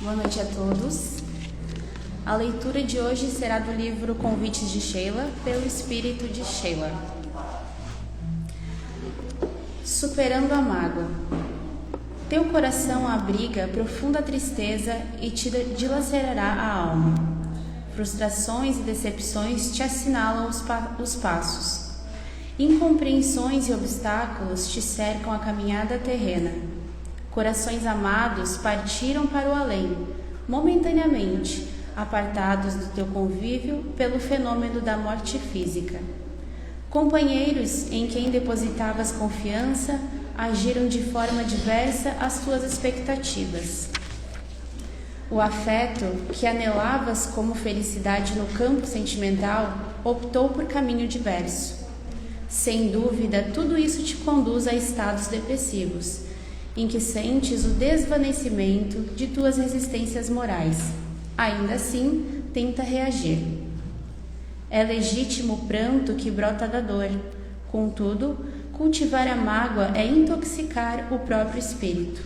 Boa noite a todos. A leitura de hoje será do livro Convites de Sheila, pelo Espírito de Sheila. Superando a mágoa. Teu coração abriga profunda tristeza e te dilacerará a alma. Frustrações e decepções te assinalam os passos. Incompreensões e obstáculos te cercam a caminhada terrena. Corações amados partiram para o além, momentaneamente, apartados do teu convívio pelo fenômeno da morte física. Companheiros em quem depositavas confiança agiram de forma diversa às tuas expectativas. O afeto que anelavas como felicidade no campo sentimental optou por caminho diverso. Sem dúvida, tudo isso te conduz a estados depressivos, em que sentes o desvanecimento de tuas resistências morais. Ainda assim, tenta reagir. É legítimo o pranto que brota da dor. Contudo, cultivar a mágoa é intoxicar o próprio espírito.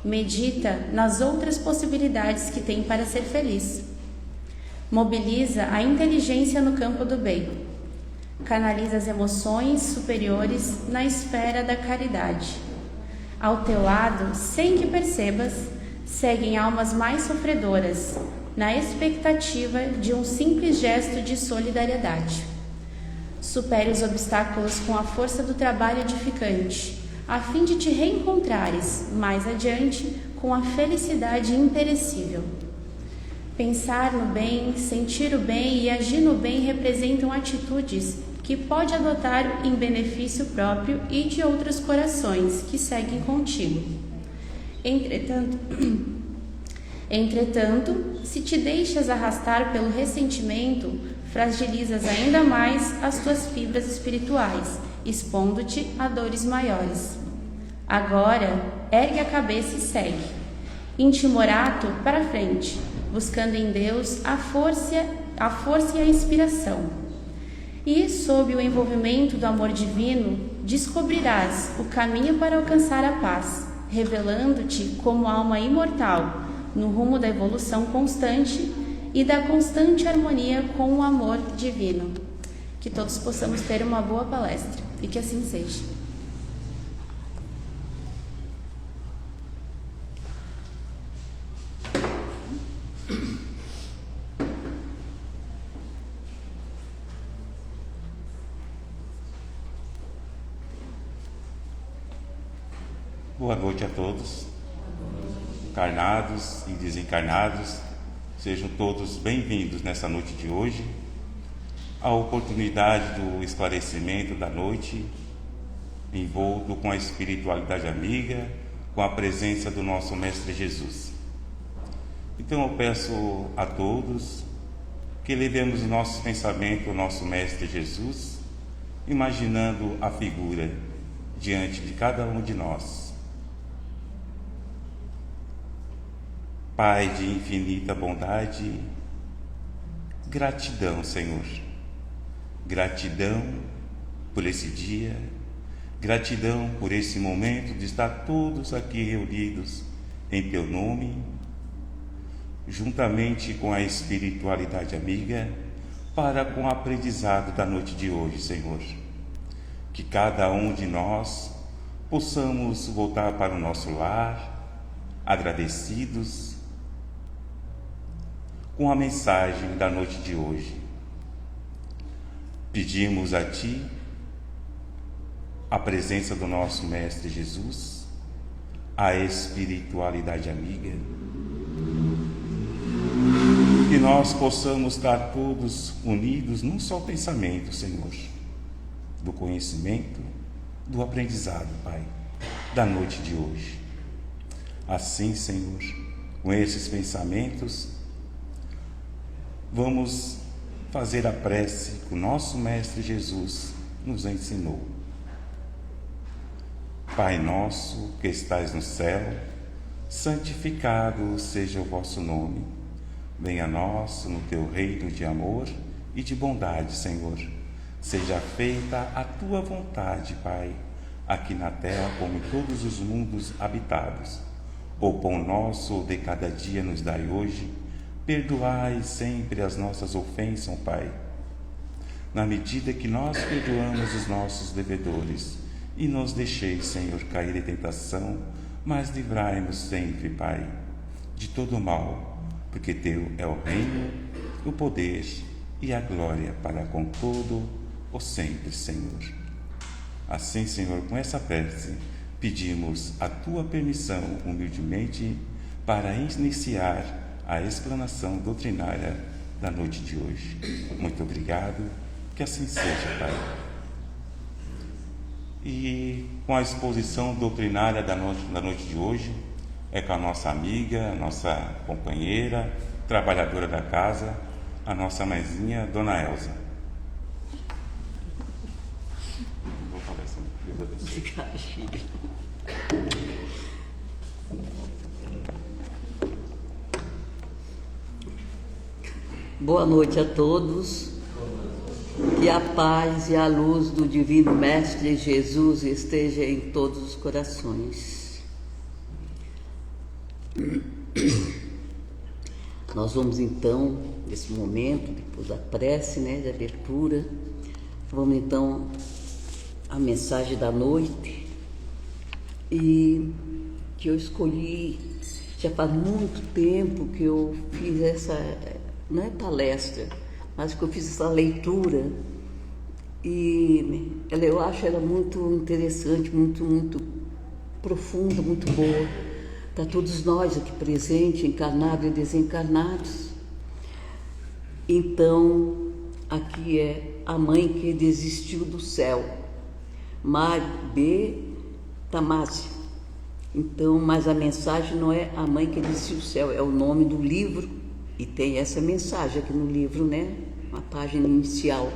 Medita nas outras possibilidades que tem para ser feliz. Mobiliza a inteligência no campo do bem. Canaliza as emoções superiores na esfera da caridade. Ao teu lado, sem que percebas, seguem almas mais sofredoras, na expectativa de um simples gesto de solidariedade. Supere os obstáculos com a força do trabalho edificante, a fim de te reencontrares, mais adiante, com a felicidade imperecível. Pensar no bem, sentir o bem e agir no bem representam atitudes que pode adotar em benefício próprio e de outros corações que seguem contigo. Entretanto, se te deixas arrastar pelo ressentimento, fragilizas ainda mais as tuas fibras espirituais, expondo-te a dores maiores. Agora, ergue a cabeça e segue. Intimorato para frente, buscando em Deus a força e a inspiração. E, sob o envolvimento do amor divino, descobrirás o caminho para alcançar a paz, revelando-te como alma imortal, no rumo da evolução constante e da constante harmonia com o amor divino. Que todos possamos ter uma boa palestra, e que assim seja. Boa noite a todos, encarnados e desencarnados, sejam todos bem-vindos nessa noite de hoje, a oportunidade do esclarecimento da noite, envolto com a espiritualidade amiga, com a presença do nosso Mestre Jesus. Então eu peço a todos que levemos o nosso pensamento ao nosso Mestre Jesus, imaginando a figura diante de cada um de nós. Pai de infinita bondade, gratidão, Senhor. Gratidão por esse dia, gratidão por esse momento de estar todos aqui reunidos em Teu nome, juntamente com a espiritualidade amiga, para com o aprendizado da noite de hoje, Senhor. Que cada um de nós possamos voltar para o nosso lar, agradecidos, com a mensagem da noite de hoje. Pedimos a Ti a presença do nosso Mestre Jesus, a espiritualidade amiga, que nós possamos estar todos unidos num só pensamento, Senhor, do conhecimento, do aprendizado, Pai, da noite de hoje. Assim, Senhor, com esses pensamentos, vamos fazer a prece que o nosso Mestre Jesus nos ensinou. Pai nosso que estais no céu, santificado seja o vosso nome. Venha a nós no teu reino de amor e de bondade, Senhor. Seja feita a tua vontade, Pai, aqui na terra como em todos os mundos habitados. O pão nosso de cada dia nos dai hoje. Perdoai sempre as nossas ofensas, Pai, na medida que nós perdoamos os nossos devedores. E nos deixeis, Senhor, cair em tentação, mas livrai-nos sempre, Pai, de todo mal, porque Teu é o reino, o poder e a glória para com todo o sempre, Senhor. Assim, Senhor, com essa prece, pedimos a Tua permissão humildemente para iniciar a explanação doutrinária da noite de hoje. Muito obrigado, que assim seja, Pai. E com a exposição doutrinária da noite de hoje, é com a nossa amiga, nossa companheira, trabalhadora da casa, a nossa mãezinha, Dona Elza. Vou falar assim, Deus abençoe. Boa noite a todos. Que a paz e a luz do Divino Mestre Jesus esteja em todos os corações. Nós vamos então, nesse momento, depois da prece, de abertura, vamos então à mensagem da noite, e que eu escolhi, já faz muito tempo que eu fiz essa, não é palestra, mas que eu fiz essa leitura, e eu acho ela muito interessante, muito profunda, muito boa, para todos nós aqui presentes, encarnados e desencarnados. Então, aqui é a mãe que desistiu do céu, Mari B. Tamásio. Então, mas a mensagem não é a mãe que desistiu do céu, é o nome do livro, e tem essa mensagem aqui no livro, uma página inicial.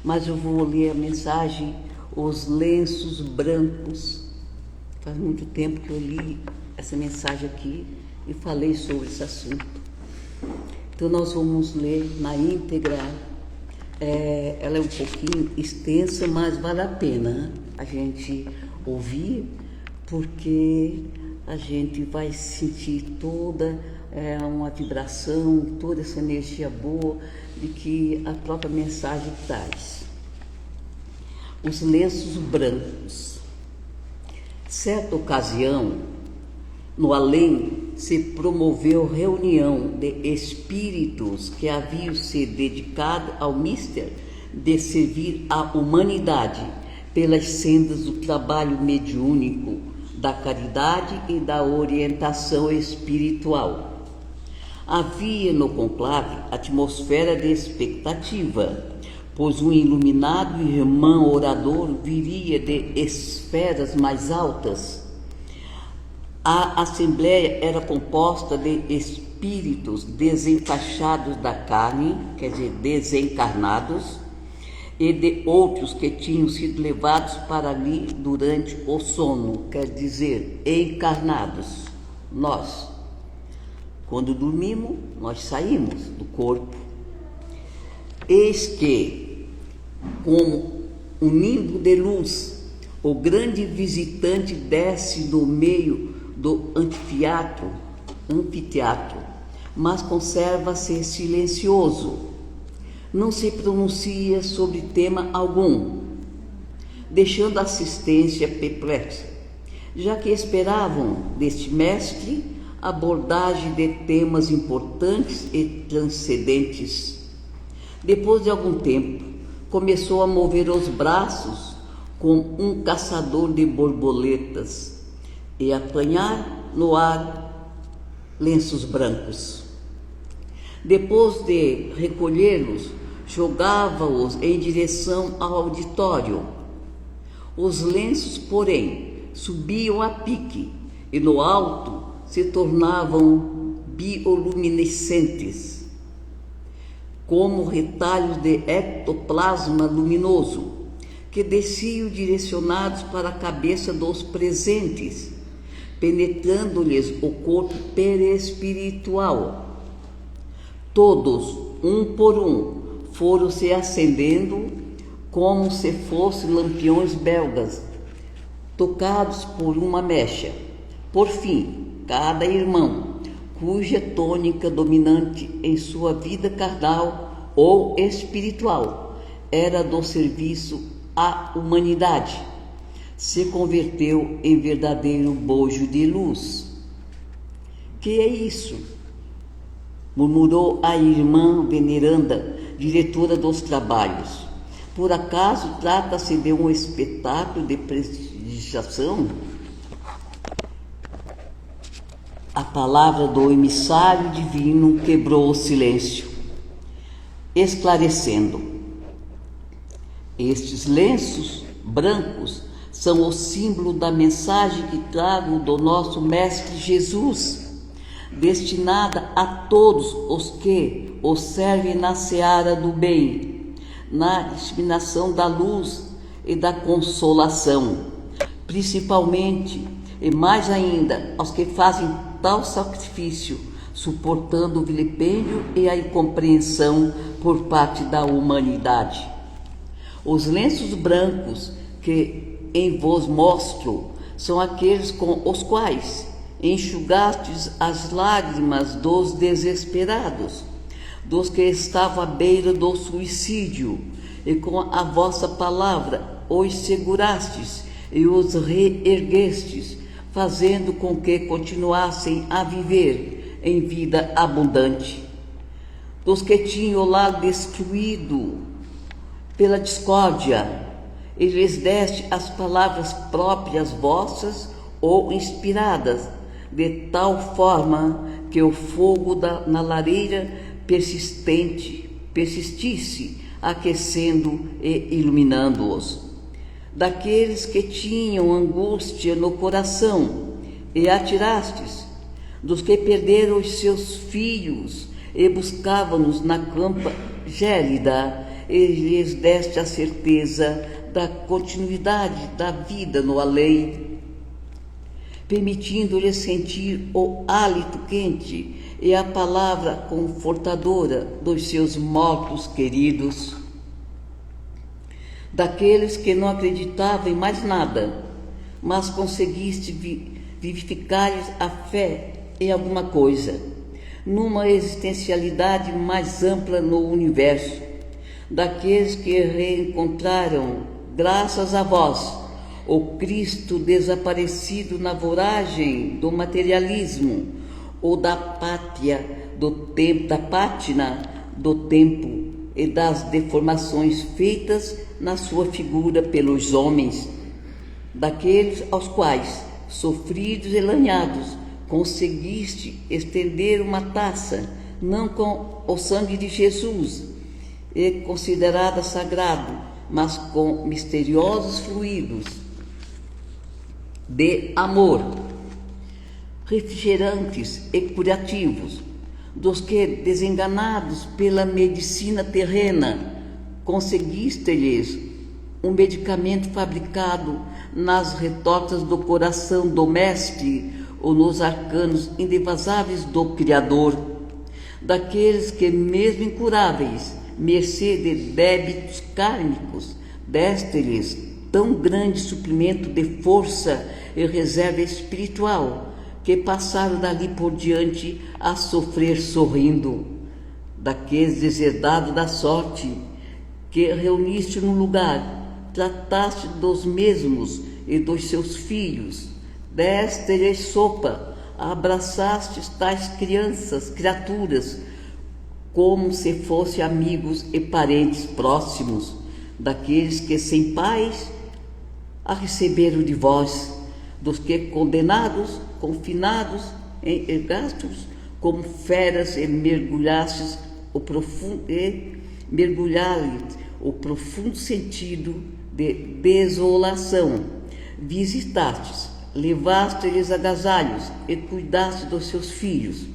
Mas eu vou ler a mensagem, Os Lenços Brancos. Faz muito tempo que eu li essa mensagem aqui e falei sobre esse assunto. Então nós vamos ler na íntegra. Ela é um pouquinho extensa, mas vale a pena a gente ouvir, porque a gente vai sentir toda uma vibração, toda essa energia boa de que a própria mensagem traz. Os lenços brancos. Certa ocasião, no além, se promoveu reunião de espíritos que haviam se dedicado ao mistério de servir à humanidade pelas sendas do trabalho mediúnico, da caridade e da orientação espiritual. Havia no conclave atmosfera de expectativa, pois um iluminado irmão orador viria de esferas mais altas. A assembleia era composta de espíritos desenfaixados da carne, quer dizer, desencarnados, e de outros que tinham sido levados para ali durante o sono, quer dizer, encarnados. Nós, quando dormimos, nós saímos do corpo. Eis que, como um nimbo de luz, o grande visitante desce no meio do anfiteatro, mas conserva-se silencioso. Não se pronuncia sobre tema algum, deixando a assistência perplexa, já que esperavam deste mestre abordagem de temas importantes e transcendentes. Depois de algum tempo, começou a mover os braços como um caçador de borboletas e apanhar no ar lenços brancos. Depois de recolhê-los, jogava-os em direção ao auditório. Os lenços, porém, subiam a pique e no alto se tornavam bioluminescentes, como retalhos de ectoplasma luminoso, que desciam direcionados para a cabeça dos presentes, penetrando-lhes o corpo perispiritual. Todos, um por um, foram se acendendo como se fossem lampiões belgas, tocados por uma mecha. Por fim, cada irmão, cuja tônica dominante em sua vida carnal ou espiritual era do serviço à humanidade, se converteu em verdadeiro bojo de luz. Que é isso? Murmurou a irmã veneranda, diretora dos trabalhos. Por acaso trata-se de um espetáculo de prestigiação? A palavra do emissário divino quebrou o silêncio, esclarecendo. Estes lenços brancos são o símbolo da mensagem que trago do nosso Mestre Jesus, destinada a todos os que o servem na seara do bem, na disseminação da luz e da consolação, principalmente e mais ainda aos que fazem tal sacrifício, suportando o vilipêndio e a incompreensão por parte da humanidade. Os lenços brancos que em vos mostro são aqueles com os quais enxugastes as lágrimas dos desesperados, dos que estavam à beira do suicídio, e com a vossa palavra os segurastes e os reerguestes, fazendo com que continuassem a viver em vida abundante. Dos que tinham o lar destruído pela discórdia, e lhes deste as palavras próprias vossas ou inspiradas, de tal forma que o fogo na lareira persistisse, aquecendo e iluminando-os. Daqueles que tinham angústia no coração, e atirastes, dos que perderam os seus filhos, e buscavam-nos na campa gélida, e lhes deste a certeza da continuidade da vida no além, permitindo-lhes sentir o hálito quente e a palavra confortadora dos seus mortos queridos. Daqueles que não acreditavam em mais nada, mas conseguiste vivificar-lhes a fé em alguma coisa, numa existencialidade mais ampla no universo. Daqueles que reencontraram, graças a vós, o Cristo desaparecido na voragem do materialismo ou da pátina do tempo e das deformações feitas na sua figura pelos homens, daqueles aos quais, sofridos e lanhados, conseguiste estender uma taça, não com o sangue de Jesus, e considerada sagrado, mas com misteriosos fluidos de amor, refrigerantes e curativos, dos que, desenganados pela medicina terrena, conseguiste-lhes um medicamento fabricado nas retortas do coração do Mestre ou nos arcanos indevasáveis do Criador, daqueles que, mesmo incuráveis, mercê de débitos kármicos, deste-lhes tão grande suprimento de força e reserva espiritual, que passaram dali por diante a sofrer sorrindo, daqueles deserdados da sorte, que reuniste num lugar, trataste dos mesmos e dos seus filhos, deste-lhes sopa, abraçaste tais criaturas, como se fossem amigos e parentes próximos, daqueles que sem pais a receberam de vós, dos que condenados, confinados em ergastos, como feras, e mergulhastes o profundo sentido de desolação, visitastes, levaste-lhes agasalhos e cuidaste dos seus filhos.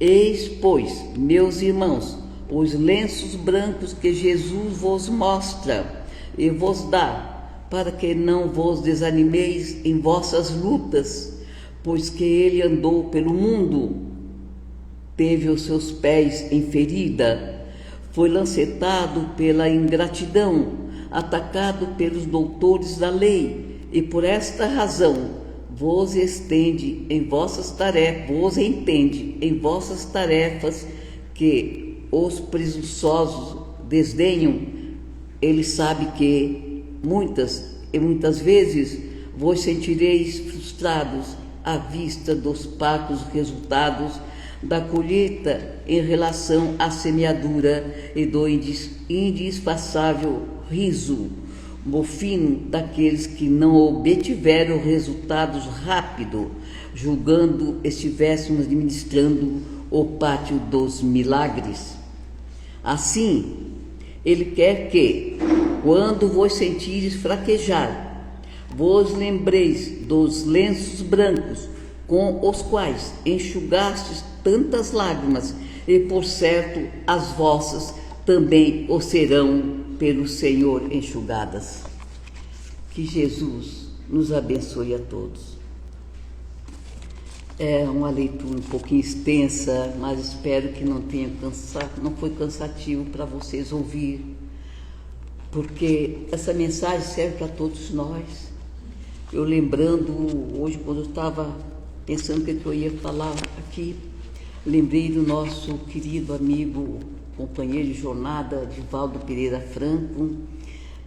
Eis, pois, meus irmãos, os lenços brancos que Jesus vos mostra e vos dá, para que não vos desanimeis em vossas lutas, pois que ele andou pelo mundo, teve os seus pés em ferida, foi lancetado pela ingratidão, atacado pelos doutores da lei, e por esta razão vos entende em vossas tarefas que os presunçosos desdenham. Ele sabe que muitas vezes vos sentireis frustrados à vista dos parcos resultados da colheita em relação à semeadura e do indispensável riso mofino daqueles que não obtiveram resultados rápidos, julgando estivéssemos administrando o pátio dos milagres. Assim, ele quer que, quando vos sentires fraquejar, vos lembreis dos lenços brancos com os quais enxugastes tantas lágrimas, e por certo as vossas também o serão pelo Senhor enxugadas. Que Jesus nos abençoe a todos. É uma leitura um pouquinho extensa, mas espero que não foi cansativo para vocês ouvir, porque essa mensagem serve para todos nós. Eu lembrando, hoje quando eu estava pensando o que eu ia falar aqui, lembrei do nosso querido amigo, companheiro de jornada, Divaldo Pereira Franco,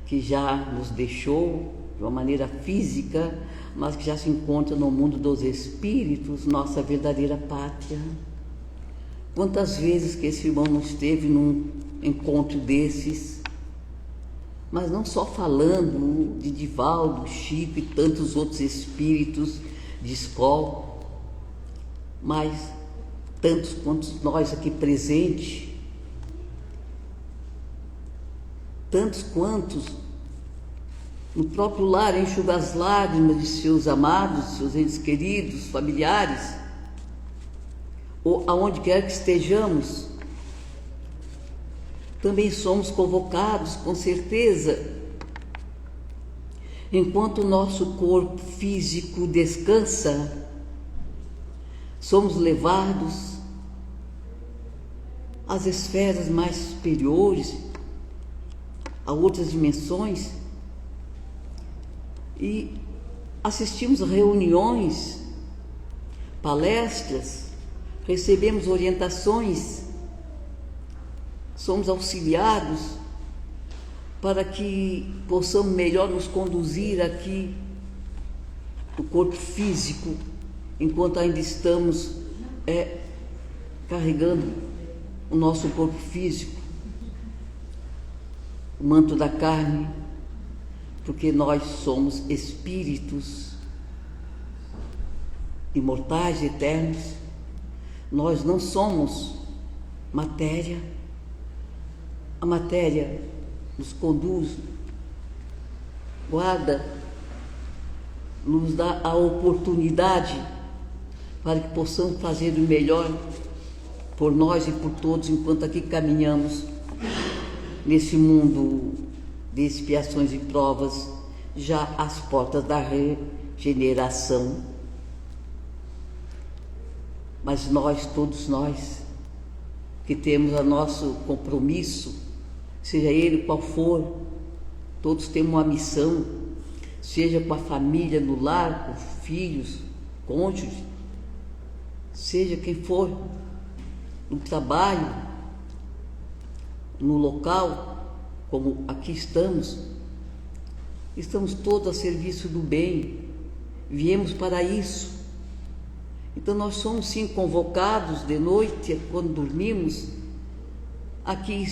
que já nos deixou de uma maneira física, mas que já se encontra no mundo dos espíritos, nossa verdadeira pátria. Quantas vezes que esse irmão não esteve num encontro desses, mas não só falando de Divaldo, Chico e tantos outros espíritos de escola, mas tantos quantos nós aqui presentes, tantos quantos no próprio lar enxuga as lágrimas de seus amados, seus entes queridos, familiares, ou aonde quer que estejamos, também somos convocados, com certeza, enquanto o nosso corpo físico descansa, somos levados às esferas mais superiores, a outras dimensões, e assistimos a reuniões, palestras, recebemos orientações, somos auxiliados para que possamos melhor nos conduzir aqui no corpo físico, enquanto ainda estamos carregando o nosso corpo físico, o manto da carne, porque nós somos espíritos imortais, eternos. Nós não somos matéria. A matéria nos conduz, guarda, nos dá a oportunidade para que possamos fazer o melhor por nós e por todos enquanto aqui caminhamos nesse mundo de expiações e provas, já às portas da regeneração. Mas nós, todos nós, que temos o nosso compromisso, seja ele qual for, todos temos uma missão, seja com a família no lar, com filhos, cônjuge, seja quem for, no trabalho, no local, como aqui estamos todos a serviço do bem, viemos para isso. Então nós somos sim convocados de noite, quando dormimos, a que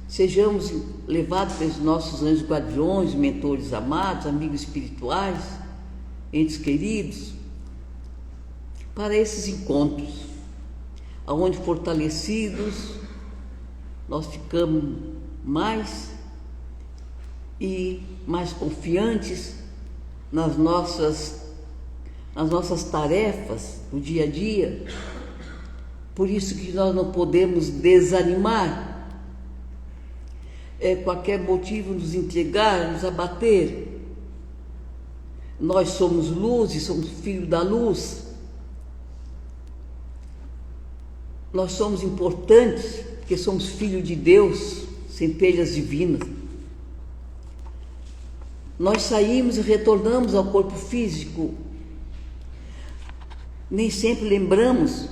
sejamos levados pelos nossos anjos guardiões, mentores amados, amigos espirituais, entes queridos, para esses encontros, aonde fortalecidos nós ficamos mais e mais confiantes nas nossas tarefas do dia a dia. Por isso que nós não podemos desanimar, qualquer motivo nos entregar, nos abater. Nós somos luz e somos filhos da luz. Nós somos importantes porque somos filhos de Deus, centelhas divinas. Nós saímos e retornamos ao corpo físico Nem sempre lembramos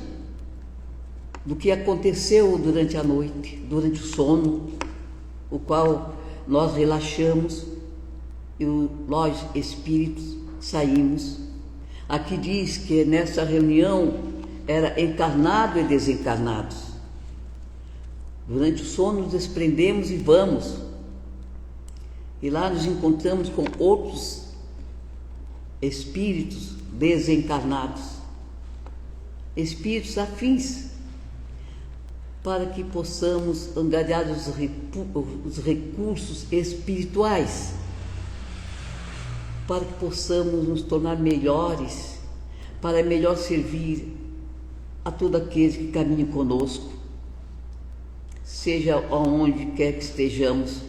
do que aconteceu durante a noite, durante o sono, o qual nós relaxamos e nós, espíritos, saímos. Aqui diz que nessa reunião era encarnado e desencarnados. Durante o sono nos desprendemos e vamos. E lá nos encontramos com outros espíritos desencarnados, espíritos afins, para que possamos angariar os recursos espirituais, para que possamos nos tornar melhores, para melhor servir a todos aqueles que caminham conosco, seja aonde quer que estejamos.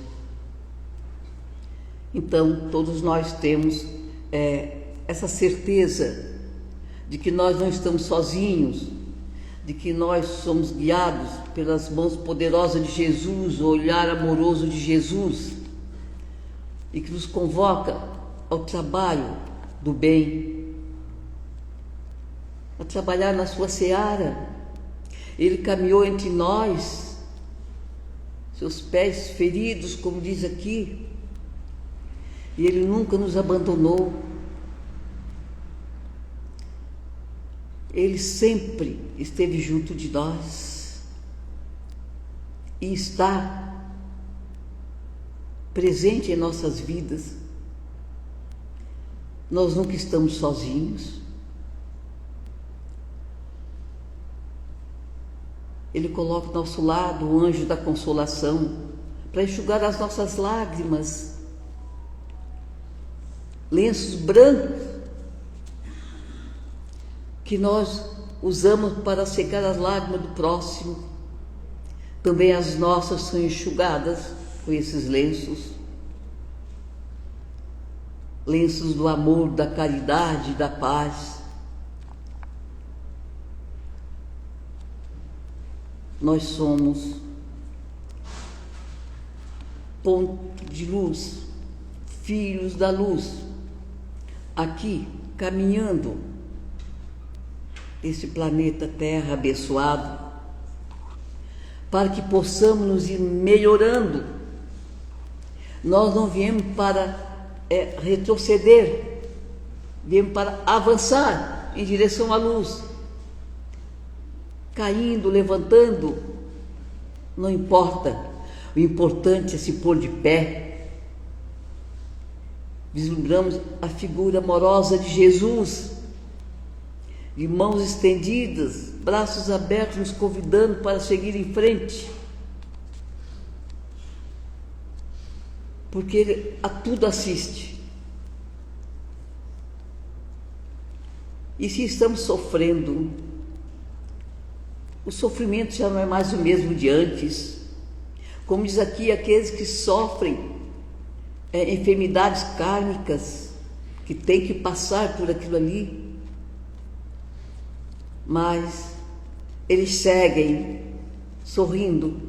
Então, todos nós temos essa certeza de que nós não estamos sozinhos, de que nós somos guiados pelas mãos poderosas de Jesus, o olhar amoroso de Jesus, e que nos convoca ao trabalho do bem, a trabalhar na sua seara. Ele caminhou entre nós, seus pés feridos, como diz aqui, e Ele nunca nos abandonou. Ele sempre esteve junto de nós e está presente em nossas vidas. Nós nunca estamos sozinhos. Ele coloca ao nosso lado o anjo da consolação para enxugar as nossas lágrimas, lenços brancos que nós usamos para secar as lágrimas do próximo. Também as nossas são enxugadas com esses lenços, lenços do amor, da caridade, da paz. Nós somos ponto de luz, filhos da luz, aqui caminhando esse planeta Terra abençoado, para que possamos nos ir melhorando. Nós não viemos para retroceder, viemos para avançar em direção à luz. Caindo, levantando, não importa. O importante é se pôr de pé. Vislumbramos a figura amorosa de Jesus, de mãos estendidas, braços abertos, nos convidando para seguir em frente. Porque Ele a tudo assiste. E se estamos sofrendo, o sofrimento já não é mais o mesmo de antes. Como diz aqui, aqueles que sofrem enfermidades kármicas, que têm que passar por aquilo ali, mas eles seguem sorrindo,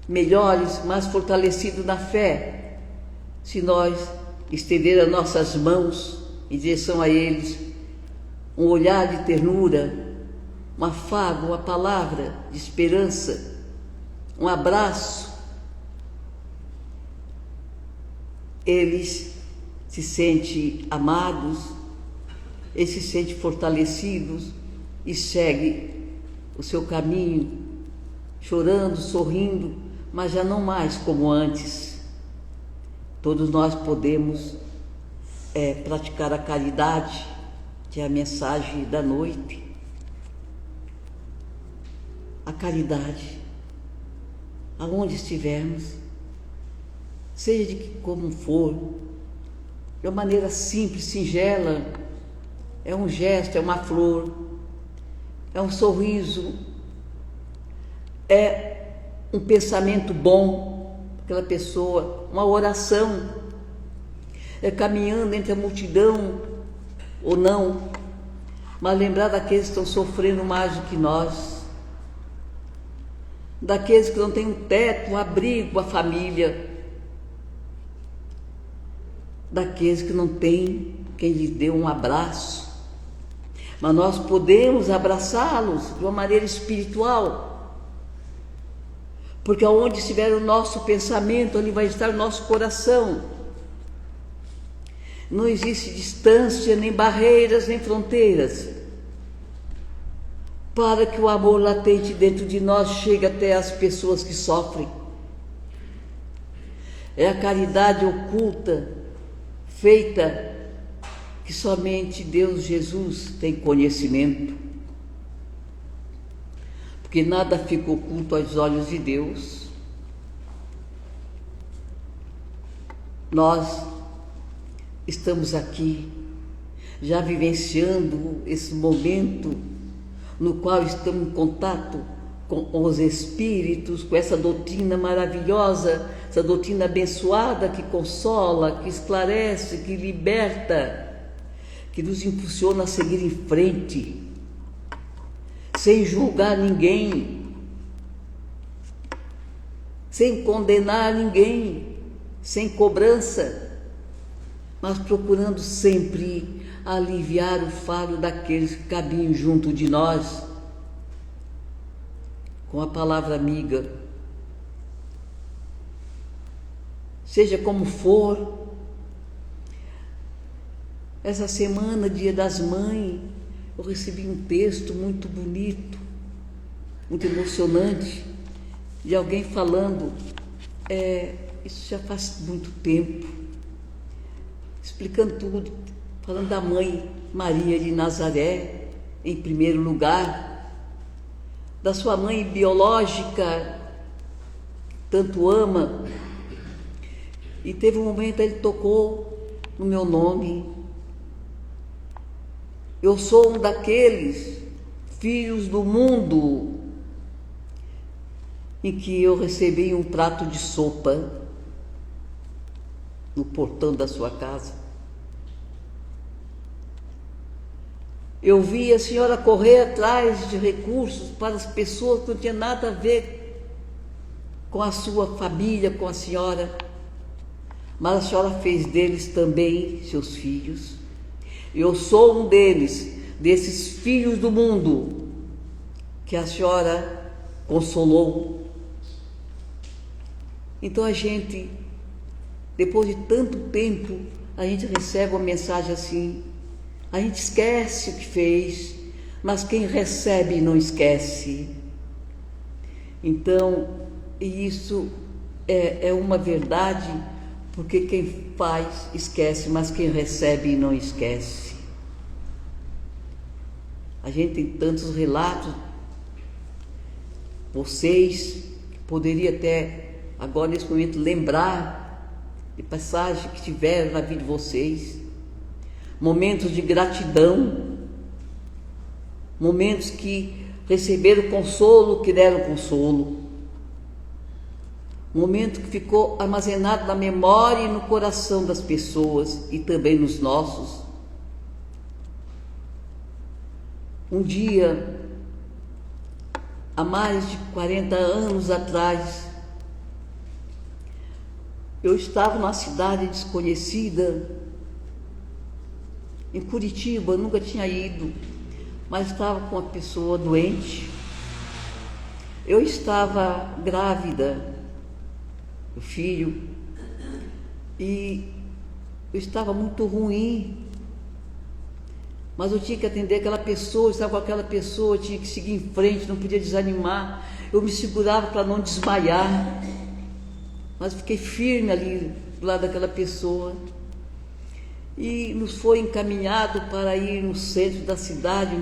melhores, mais fortalecidos na fé, se nós estender as nossas mãos em direção a eles, um olhar de ternura, um afago, uma palavra de esperança, um abraço. Eles se sentem amados, eles se sentem fortalecidos e seguem o seu caminho, chorando, sorrindo, mas já não mais como antes. Todos nós podemos praticar a caridade, que é a mensagem da noite. A caridade, aonde estivermos, seja de como for, de uma maneira simples, singela, é um gesto, é uma flor, é um sorriso, é um pensamento bom, aquela pessoa, uma oração, é caminhando entre a multidão ou não, mas lembrar daqueles que estão sofrendo mais do que nós, daqueles que não têm um teto, um abrigo, a família, daqueles que não têm quem lhes dê um abraço, mas nós podemos abraçá-los de uma maneira espiritual, porque aonde estiver o nosso pensamento, ali vai estar o nosso coração. Não existe distância, nem barreiras, nem fronteiras, para que o amor latente dentro de nós chegue até as pessoas que sofrem. É a caridade oculta, feita, que somente Deus Jesus tem conhecimento. Porque nada fica oculto aos olhos de Deus. Nós estamos aqui, já vivenciando esse momento no qual estamos em contato com os Espíritos, com essa doutrina maravilhosa, essa doutrina abençoada que consola, que esclarece, que liberta, que nos impulsiona a seguir em frente, sem julgar ninguém, sem condenar ninguém, sem cobrança, mas procurando sempre aliviar o fardo daqueles que caminham junto de nós, com a palavra amiga. Seja como for, essa semana, Dia das Mães, eu recebi um texto muito bonito, muito emocionante, de alguém falando, isso já faz muito tempo, explicando tudo, falando da mãe Maria de Nazaré, em primeiro lugar, da sua mãe biológica, que tanto ama, e teve um momento ele tocou no meu nome. Eu sou um daqueles filhos do mundo em que eu recebi um prato de sopa no portão da sua casa. Eu vi a senhora correr atrás de recursos para as pessoas que não tinham nada a ver com a sua família, com a senhora, mas a senhora fez deles também seus filhos. Eu sou um deles, desses filhos do mundo que a senhora consolou. Então a gente, depois de tanto tempo, a gente recebe uma mensagem assim, a gente esquece o que fez, mas quem recebe não esquece. Então, isso é uma verdade, porque quem faz esquece, mas quem recebe não esquece. A gente tem tantos relatos, vocês poderiam até agora nesse momento lembrar de passagens que tiveram na vida de vocês, momentos de gratidão, momentos que receberam consolo, que deram consolo, momento que ficou armazenado na memória e no coração das pessoas e também nos nossos. Um dia, há mais de 40 anos atrás, eu estava numa cidade desconhecida, em Curitiba, eu nunca tinha ido, mas estava com uma pessoa doente. Eu estava grávida, o filho, e eu estava muito ruim, mas eu tinha que atender aquela pessoa, eu estava com aquela pessoa, eu tinha que seguir em frente, não podia desanimar, eu me segurava para não desmaiar, mas fiquei firme ali do lado daquela pessoa, e nos foi encaminhado para ir no centro da cidade,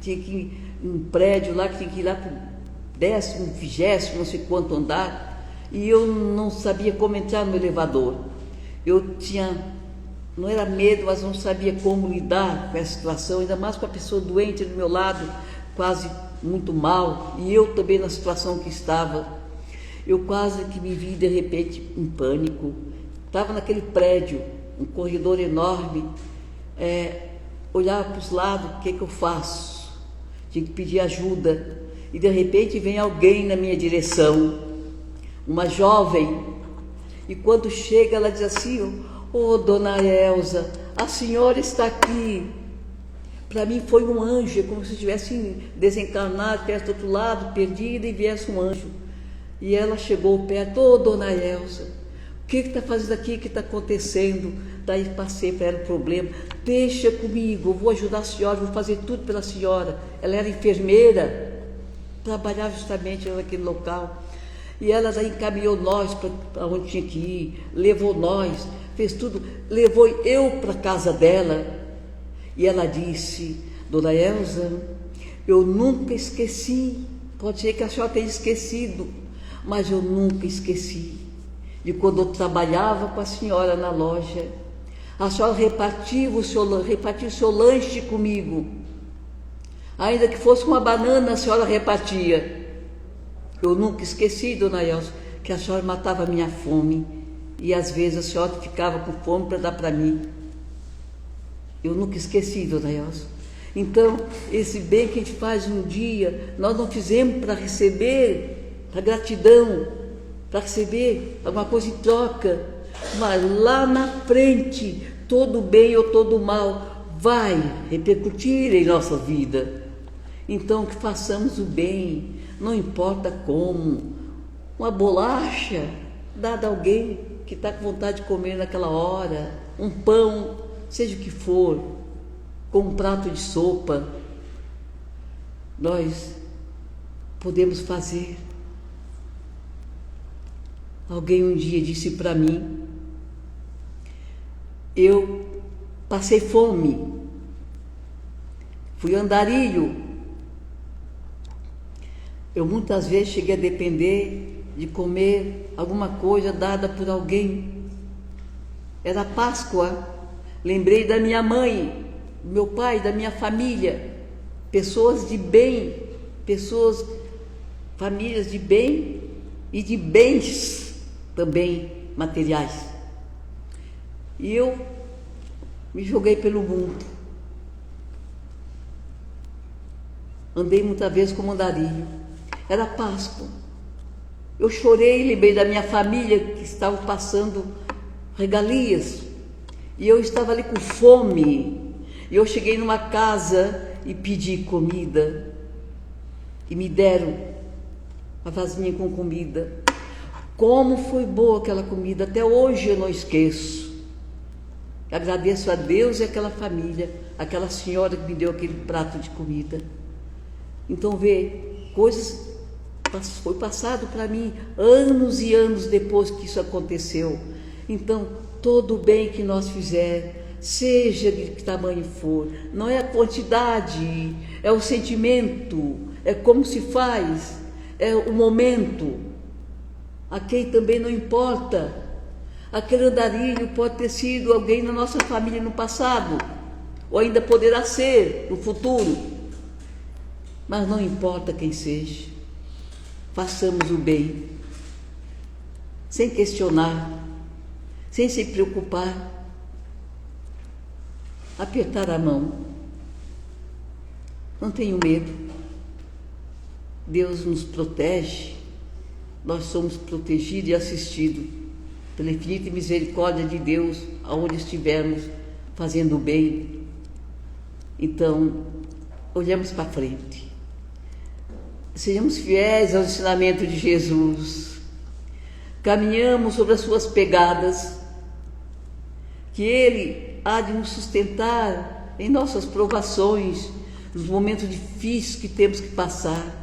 tinha que ir num prédio lá, que tinha que ir lá para o 10º, 20º, não sei quanto andar, e eu não sabia como entrar no elevador. Eu tinha, não era medo, mas não sabia como lidar com essa situação, ainda mais com a pessoa doente do meu lado, quase muito mal, e eu também na situação que estava. Eu quase que me vi de repente em pânico. Estava naquele prédio, um corredor enorme, olhava para os lados, o que eu faço? Tinha que pedir ajuda, e de repente vem alguém na minha direção, uma jovem, e quando chega ela diz assim: "Ô, dona Elza, a senhora está aqui, Para mim foi um anjo, é como se estivesse desencarnado, estivesse do outro lado, perdida, e viesse um anjo. E ela chegou perto: ô dona Elza, o que está fazendo aqui, o que está acontecendo? Daí passei para ela o problema: deixa comigo, eu vou ajudar a senhora, vou fazer tudo pela senhora. Ela era enfermeira, trabalhava justamente naquele local. E ela daí encaminhou nós para onde tinha que ir, levou nós, fez tudo, levou eu para a casa dela. E ela disse: dona Elza, eu nunca esqueci, pode ser que a senhora tenha esquecido, mas eu nunca esqueci de quando eu trabalhava com a senhora na loja. A senhora repartia o seu lanche comigo, ainda que fosse uma banana, a senhora repartia. Eu nunca esqueci, dona Elza, que a senhora matava a minha fome, e às vezes a senhora ficava com fome para dar para mim. Eu nunca esqueci, dona Elza. Então, esse bem que a gente faz um dia, nós não fizemos para receber a gratidão, para receber alguma coisa em troca, mas lá na frente, todo bem ou todo mal vai repercutir em nossa vida. Então, que façamos o bem, não importa como. Uma bolacha dada a alguém que está com vontade de comer naquela hora, um pão, seja o que for, com um prato de sopa, nós podemos fazer. Alguém um dia disse para mim: eu passei fome, fui andarilho, eu muitas vezes cheguei a depender de comer alguma coisa dada por alguém. Era Páscoa, lembrei da minha mãe, do meu pai, da minha família, pessoas de bem, famílias de bem e de bens também materiais. E eu me joguei pelo mundo. Andei muitas vezes como andarilho. Era Páscoa. Eu chorei, lembrei da minha família que estava passando regalias. E eu estava ali com fome. E eu cheguei numa casa e pedi comida. E me deram uma vasilhinha com comida. Como foi boa aquela comida, até hoje eu não esqueço. Agradeço a Deus e aquela família, aquela senhora que me deu aquele prato de comida. Então vê, coisas foi passado para mim anos e anos depois que isso aconteceu. Então, todo o bem que nós fizermos, seja de que tamanho for, não é a quantidade, é o sentimento, é como se faz, é o momento. A quem também não importa. Aquele andarilho pode ter sido alguém na nossa família no passado, ou ainda poderá ser no futuro, mas não importa quem seja. Façamos o bem, sem questionar, sem se preocupar. Apertar a mão. Não tenho medo. Deus nos protege. Nós somos protegidos e assistidos pela infinita misericórdia de Deus, aonde estivermos fazendo o bem. Então, olhamos para frente. Sejamos fiéis ao ensinamento de Jesus. Caminhamos sobre as suas pegadas, que Ele há de nos sustentar em nossas provações, nos momentos difíceis que temos que passar.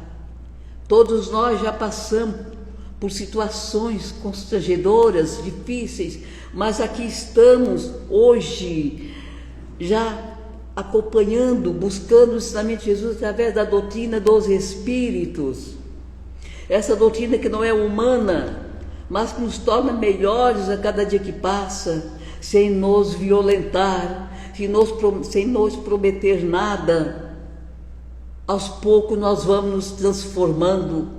Todos nós já passamos por situações constrangedoras, difíceis, mas aqui estamos hoje, já acompanhando, buscando o ensinamento de Jesus através da doutrina dos Espíritos. Essa doutrina que não é humana, mas que nos torna melhores a cada dia que passa, sem nos violentar, sem nos prometer nada. Aos poucos nós vamos nos transformando.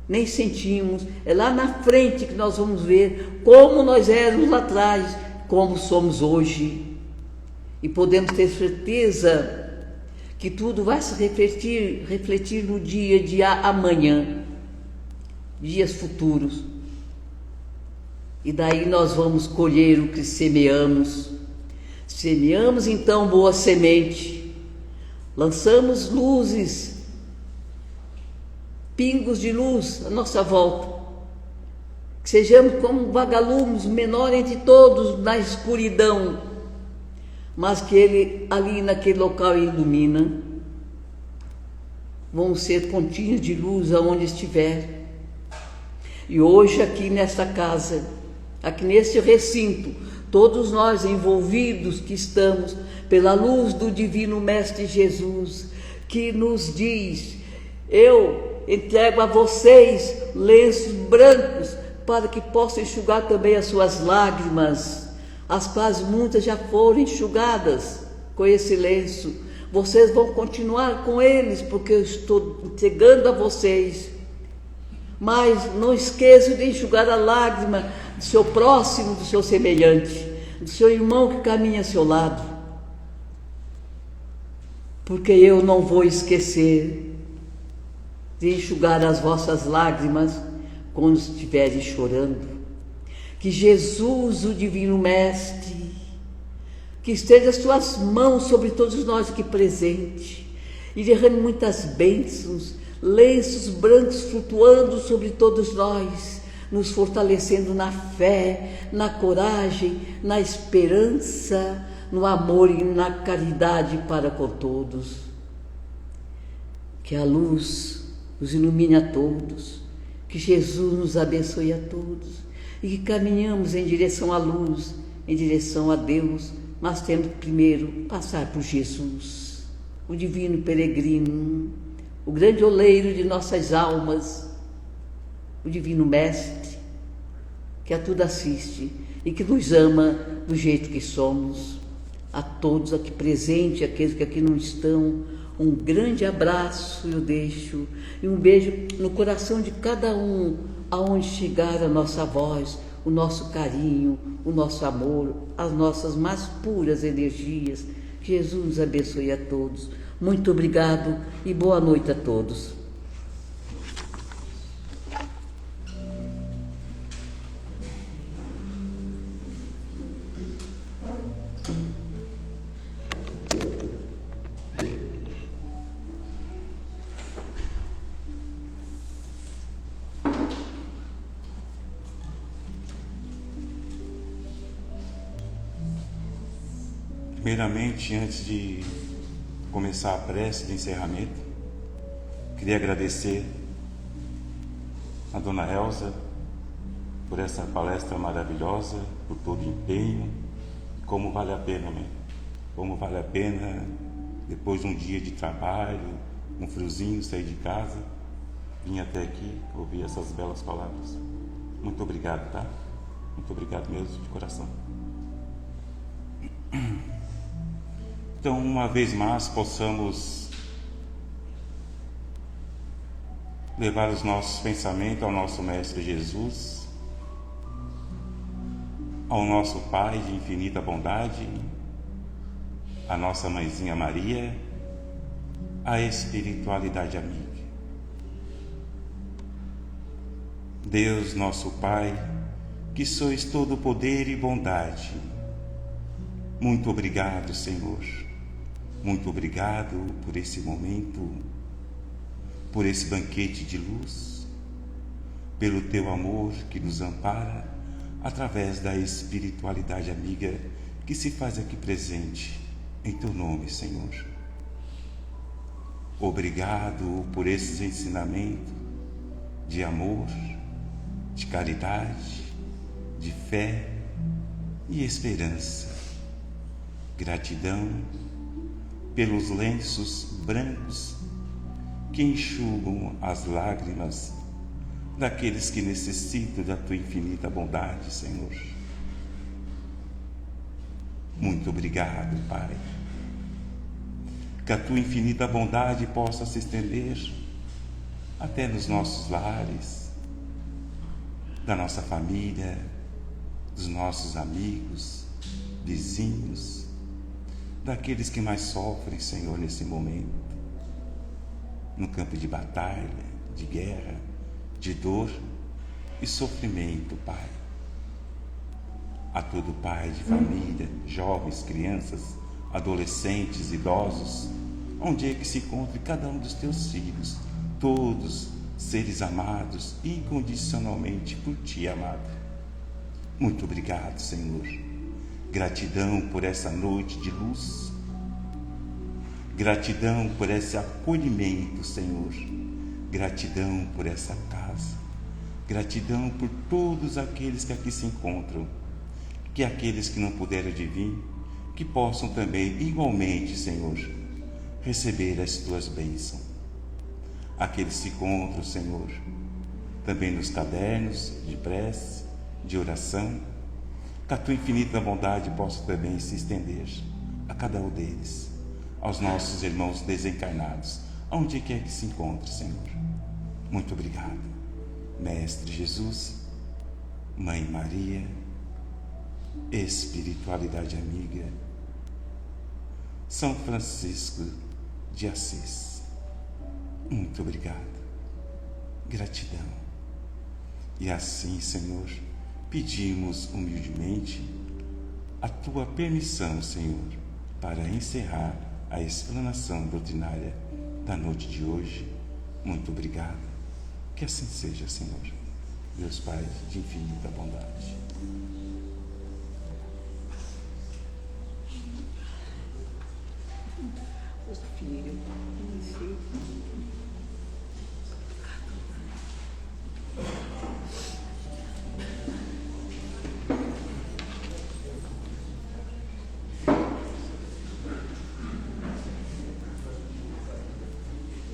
Nem sentimos, é lá na frente que nós vamos ver como nós éramos lá atrás, como somos hoje. E podemos ter certeza que tudo vai se refletir no dia de amanhã, dias futuros. E daí nós vamos colher o que semeamos. Semeamos então boa semente, lançamos luzes, pingos de luz à nossa volta, que sejamos como vagalumes, menor entre todos na escuridão, mas que Ele ali naquele local ilumina. Vão ser pontinhos de luz aonde estiver. E hoje aqui nesta casa, aqui neste recinto, todos nós envolvidos que estamos pela luz do Divino Mestre Jesus, que nos diz: eu entrego a vocês lenços brancos para que possam enxugar também as suas lágrimas, as quais muitas já foram enxugadas com esse lenço. Vocês vão continuar com eles, porque eu estou entregando a vocês. Mas não esqueçam de enxugar a lágrima do seu próximo, do seu semelhante, do seu irmão que caminha ao seu lado. Porque eu não vou esquecer de enxugar as vossas lágrimas quando estiverem chorando. Que Jesus, o Divino Mestre, que estenda as suas mãos sobre todos nós aqui presentes e derrame muitas bênçãos, lenços brancos flutuando sobre todos nós, nos fortalecendo na fé, na coragem, na esperança, no amor e na caridade para com todos. Que a luz nos ilumine a todos, que Jesus nos abençoe a todos e que caminhamos em direção à luz, em direção a Deus, mas temos que primeiro passar por Jesus, o divino peregrino, o grande oleiro de nossas almas, o Divino Mestre, que a tudo assiste e que nos ama do jeito que somos. A todos aqui presentes, aqueles que aqui não estão, um grande abraço eu deixo e um beijo no coração de cada um, aonde chegar a nossa voz, o nosso carinho, o nosso amor, as nossas mais puras energias. Que Jesus nos abençoe a todos. Muito obrigado e boa noite a todos. Primeiramente, antes de começar a prece de encerramento, queria agradecer a Dona Elza por essa palestra maravilhosa, por todo o empenho. Como vale a pena, né? Como vale a pena, depois de um dia de trabalho, um friozinho, sair de casa, vir até aqui, ouvir essas belas palavras. Muito obrigado, tá? Muito obrigado mesmo, de coração. Então, uma vez mais, possamos levar os nossos pensamentos ao nosso Mestre Jesus, ao nosso Pai de infinita bondade, a nossa Mãezinha Maria, a espiritualidade amiga. Deus, nosso Pai, que sois todo poder e bondade, muito obrigado, Senhor. Muito obrigado por esse momento, por esse banquete de luz, pelo teu amor que nos ampara através da espiritualidade amiga que se faz aqui presente em teu nome, Senhor. Obrigado por esses ensinamentos de amor, de caridade, de fé e esperança. Gratidão pelos lenços brancos que enxugam as lágrimas daqueles que necessitam da tua infinita bondade, Senhor. Muito obrigado, Pai. Que a tua infinita bondade possa se estender até nos nossos lares, da nossa família, dos nossos amigos, vizinhos, daqueles que mais sofrem, Senhor, nesse momento, no campo de batalha, de guerra, de dor e sofrimento, Pai. A todo pai de família, jovens, crianças, adolescentes, idosos, onde é que se encontre cada um dos teus filhos, todos seres amados incondicionalmente por ti, amado. Muito obrigado, Senhor. Gratidão por essa noite de luz. Gratidão por esse acolhimento, Senhor. Gratidão por essa casa. Gratidão por todos aqueles que aqui se encontram. Que aqueles que não puderam vir, que possam também igualmente, Senhor, receber as tuas bênçãos. Aqueles que se encontram, Senhor, também nos cadernos de prece, de oração, que a tua infinita bondade possa também se estender a cada um deles, aos nossos irmãos desencarnados, aonde quer que se encontre, Senhor. Muito obrigado, Mestre Jesus, Mãe Maria, espiritualidade amiga, São Francisco de Assis. Muito obrigado, gratidão. E assim, Senhor, pedimos humildemente a tua permissão, Senhor, para encerrar a explanação doutrinária da noite de hoje. Muito obrigado. Que assim seja, Senhor, Deus Pai de infinita bondade. Filho.